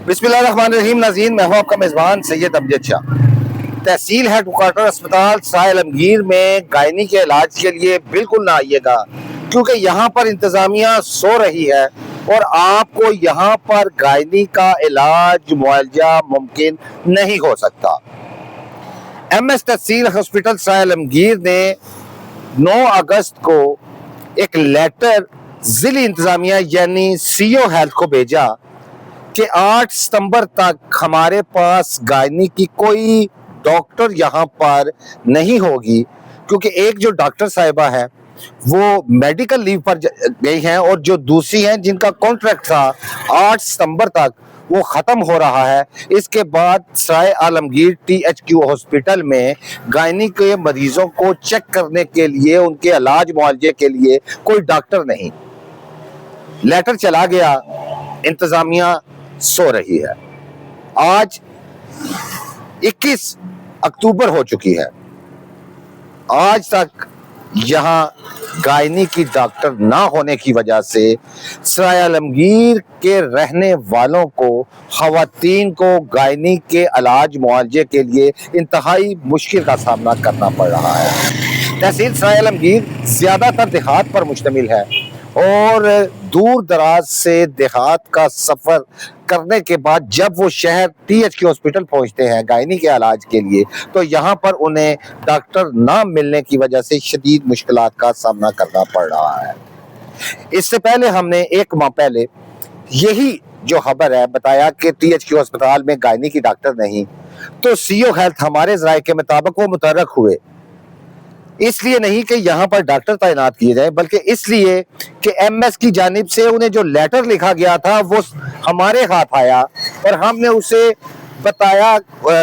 बिस्मिल्लाहिर्रहमानिर्रहीम। नाज़रीन, मैं हूं आपका मेज़बान सैयद अमजद शाह। तहसील हेड क्वार्टर अस्पताल सराय आलमगीर में गायनी के इलाज के लिए बिल्कुल ना आइएगा, क्योंकि यहाँ पर इंतज़ामिया सो रही है और आपको यहाँ पर गायनी का इलाज मुआवजा मुमकिन नहीं हो सकता। MS तहसील हॉस्पिटल सराय आलमगीर ने 9 अगस्त को एक लेटर ज़िली इंतज़ामिया यानी CO हेल्थ को भेजा कि 8 सितंबर तक हमारे पास गायनी की कोई डॉक्टर यहाँ पर नहीं होगी, क्योंकि एक जो डॉक्टर साहिबा है वो मेडिकल लीव पर गई हैं और जो दूसरी हैं जिनका कॉन्ट्रैक्ट था 8 सितंबर तक वो ख़त्म हो रहा है। इसके बाद सराय आलमगीर THQ हॉस्पिटल में गायनी के मरीज़ों को चेक करने के लिए, उनके इलाज मुआवजे के लिए कोई डॉक्टर नहीं। लेटर चला गया, इंतज़ामिया सो रही है। आज 21 अक्टूबर हो चुकी है, आज तक यहाँ गायनी की डॉक्टर ना होने की वजह से सराय आलमगीर के रहने वालों को, ख़वातीन को गायनी के इलाज मुआवजे के लिए इंतहाई मुश्किल का सामना करना पड़ रहा है। तहसील सराय आलमगीर ज़्यादातर देहात पर मुश्तमिल है और दूर दराज से देहात का सफ़र करने के बाद जब वो शहर THQ हॉस्पिटल पहुंचते हैं गायनी के इलाज के लिए, तो यहाँ पर उन्हें डॉक्टर ना मिलने की वजह से शदीद मुश्किलात का सामना करना पड़ रहा है। इससे पहले हमने 1 माह पहले यही जो खबर है बताया कि THQ अस्पताल में गायनी की डॉक्टर नहीं, तो CO हेल्थ हमारे ज़राए के मुताबिक वो मुतहर्रिक हुए, इसलिए नहीं कि यहाँ पर डॉक्टर तैनात किए जाए, बल्कि इसलिए कि MS की जानिब से उन्हें जो लेटर लिखा गया था वो हमारे हाथ आया और हमने उसे बताया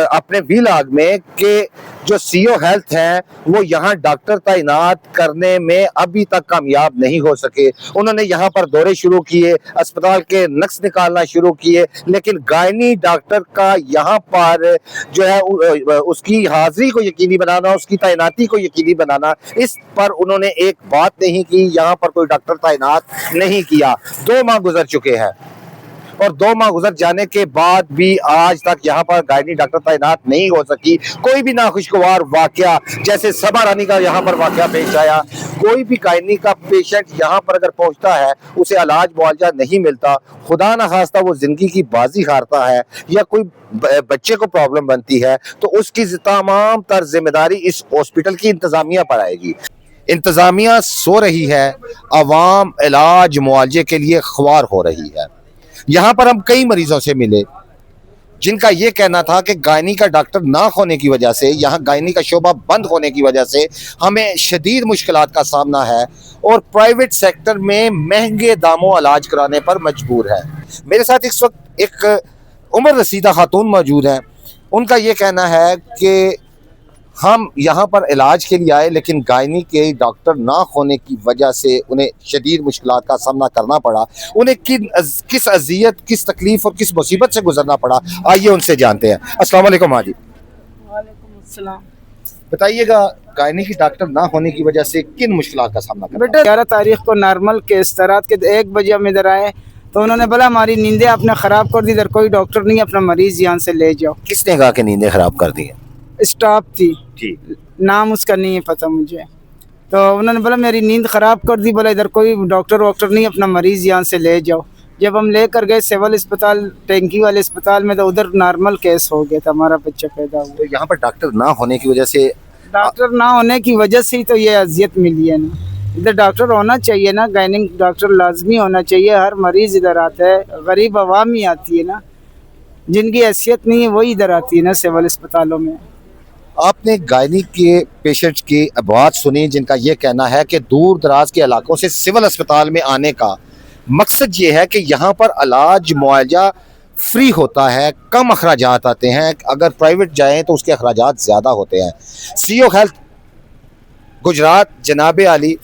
अपने व्लॉग में कि जो CO हेल्थ हैं वो यहाँ डॉक्टर तैनात करने में अभी तक कामयाब नहीं हो सके। उन्होंने यहाँ पर दौरे शुरू किए, अस्पताल के नक्स निकालना शुरू किए, लेकिन गायनी डॉक्टर का यहाँ पर जो है उसकी हाजिरी को यकीनी बनाना, उसकी तैनाती को यकीनी बनाना, इस पर उन्होंने एक बात नहीं की। यहाँ पर कोई डॉक्टर तैनात नहीं किया। 2 माह गुजर चुके हैं और 2 माह गुजर जाने के बाद भी आज तक यहाँ पर गायनी डॉक्टर तैनात नहीं हो सकी। कोई भी नाखुशगवार वाकया जैसे सबा रानी का यहाँ पर वाकया पेश आया, कोई भी गायनी का पेशेंट यहाँ पर अगर पहुँचता है उसे इलाज मुआवजा नहीं मिलता, खुदा न खास्ता वो जिंदगी की बाजी हारता है या कोई बच्चे को प्रॉब्लम बनती है, तो उसकी तमाम तर जिम्मेदारी इस हॉस्पिटल की इंतजामिया पर आएगी। इंतजामिया सो रही है, अवाम इलाज मुआवजे के लिए ख्वार हो रही है। यहाँ पर हम कई मरीजों से मिले जिनका ये कहना था कि गायनी का डॉक्टर ना होने की वजह से, यहाँ गायनी का शोबा बंद होने की वजह से हमें शदीद मुश्किलात का सामना है और प्राइवेट सेक्टर में महंगे दामों इलाज कराने पर मजबूर है। मेरे साथ इस वक्त एक उम्र रसीदा खातून मौजूद हैं। उनका ये कहना है कि हम यहाँ पर इलाज के लिए आए, लेकिन गायनी के डॉक्टर ना होने की वजह से उन्हें शदीद मुश्किलात का सामना करना पड़ा। उन्हें किस अजियत, किस तकलीफ और किस मुसीबत से गुजरना पड़ा, आइए उनसे जानते हैं। अस्सलाम वालेकुम। हाँ जी, वालेकुम अस्सलाम। बताइएगा, गायनी की डॉक्टर ना होने की वजह से किन मुश्किलात का सामना करना? बेटा 11 तारीख को नॉर्मल केस रात के 1 बजे हम इधर आए तो उन्होंने बोला हमारी नींदें आपने ख़राब कर दी, इधर कोई डॉक्टर नहीं, अपना मरीज़ यहाँ से ले जाओ। किसने कहा कि नींदें खराब कर दी हैं? स्टाफ थी जी, नाम उसका नहीं है पता मुझे। तो उन्होंने बोला मेरी नींद ख़राब कर दी, बोला इधर कोई डॉक्टर वॉक्टर नहीं, अपना मरीज़ यहाँ से ले जाओ। जब हम लेकर गए सिविल अस्पताल, टैंकी वाले अस्पताल में, तो उधर नॉर्मल केस हो गया था, हमारा बच्चा पैदा हुआ। तो यहाँ पर डॉक्टर ना होने की वजह से, डॉक्टर ना होने की वजह से ही तो ये अजियत मिली है ना। इधर डॉक्टर होना चाहिए ना, गायनिक डॉक्टर लाजमी होना चाहिए। हर मरीज़ इधर आता है, गरीब आवाम ही आती है ना, जिनकी हैसियत नहीं है वही इधर आती है ना सिविल अस्पतालों में। आपने गायनी के पेशेंट्स की बात सुनी जिनका ये कहना है कि दूर दराज के इलाकों से सिविल अस्पताल में आने का मकसद ये है कि यहाँ पर इलाज मुआवजा फ्री होता है, कम अखराजात आते हैं। अगर प्राइवेट जाएं तो उसके अखराजात ज़्यादा होते हैं। CO हेल्थ गुजरात जनाब आली,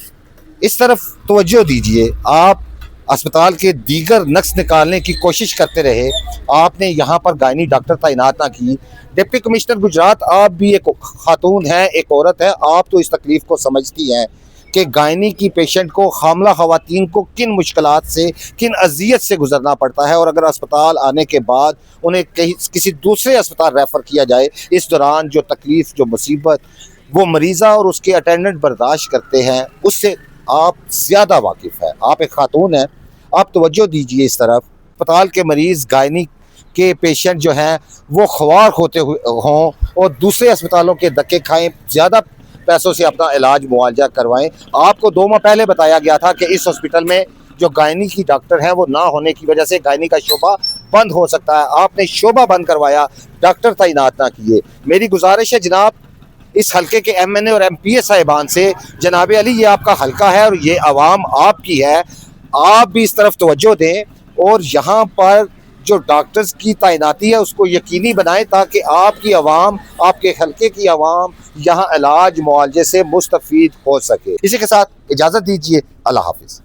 इस तरफ तवज्जो दीजिए। आप अस्पताल के दीगर नक्स निकालने की कोशिश करते रहे, आपने यहाँ पर गायनी डॉक्टर तैनात ना की। डिप्टी कमिश्नर गुजरात, आप भी एक खातून हैं, एक औरत है, आप तो इस तकलीफ़ को समझती हैं کہ گائنی کی پیشنٹ کو، حاملہ خواتین کو کن مشکلات سے، کن اذیت سے گزرنا پڑتا ہے، اور اگر اسپتال آنے کے بعد انہیں کسی دوسرے اسپتال ریفر کیا جائے، اس دوران جو تکلیف، جو مصیبت وہ مریضہ اور اس کے اٹینڈنٹ برداشت کرتے ہیں، اس سے آپ زیادہ واقف ہیں۔ آپ ایک خاتون ہیں، آپ توجہ دیجئے اس طرف۔ اسپتال کے مریض، گائنی کے پیشنٹ جو ہیں وہ خوار ہوتے ہوں اور دوسرے اسپتالوں کے دھکے کھائیں، زیادہ پیسوں سے اپنا علاج معالجہ کروائیں۔ آپ کو 2 ماہ پہلے بتایا گیا تھا کہ اس ہاسپٹل میں جو گائنی کی ڈاکٹر ہیں وہ نہ ہونے کی وجہ سے گائنی کا شعبہ بند ہو سکتا ہے۔ آپ نے شعبہ بند کروایا، ڈاکٹر تعینات نہ کیے۔ میری گزارش ہے جناب اس حلقے کے ایم این اے اور ایم پی اے صاحبان سے، جناب علی یہ آپ کا حلقہ ہے اور یہ عوام آپ کی ہے، آپ بھی اس طرف توجہ دیں اور یہاں پر جو ڈاکٹرز کی تعیناتی ہے اس کو یقینی بنائیں تاکہ آپ کی عوام، آپ کے حلقے کی عوام یہاں علاج معالجے سے مستفید ہو سکے۔ اسی کے ساتھ اجازت دیجیے، اللہ حافظ۔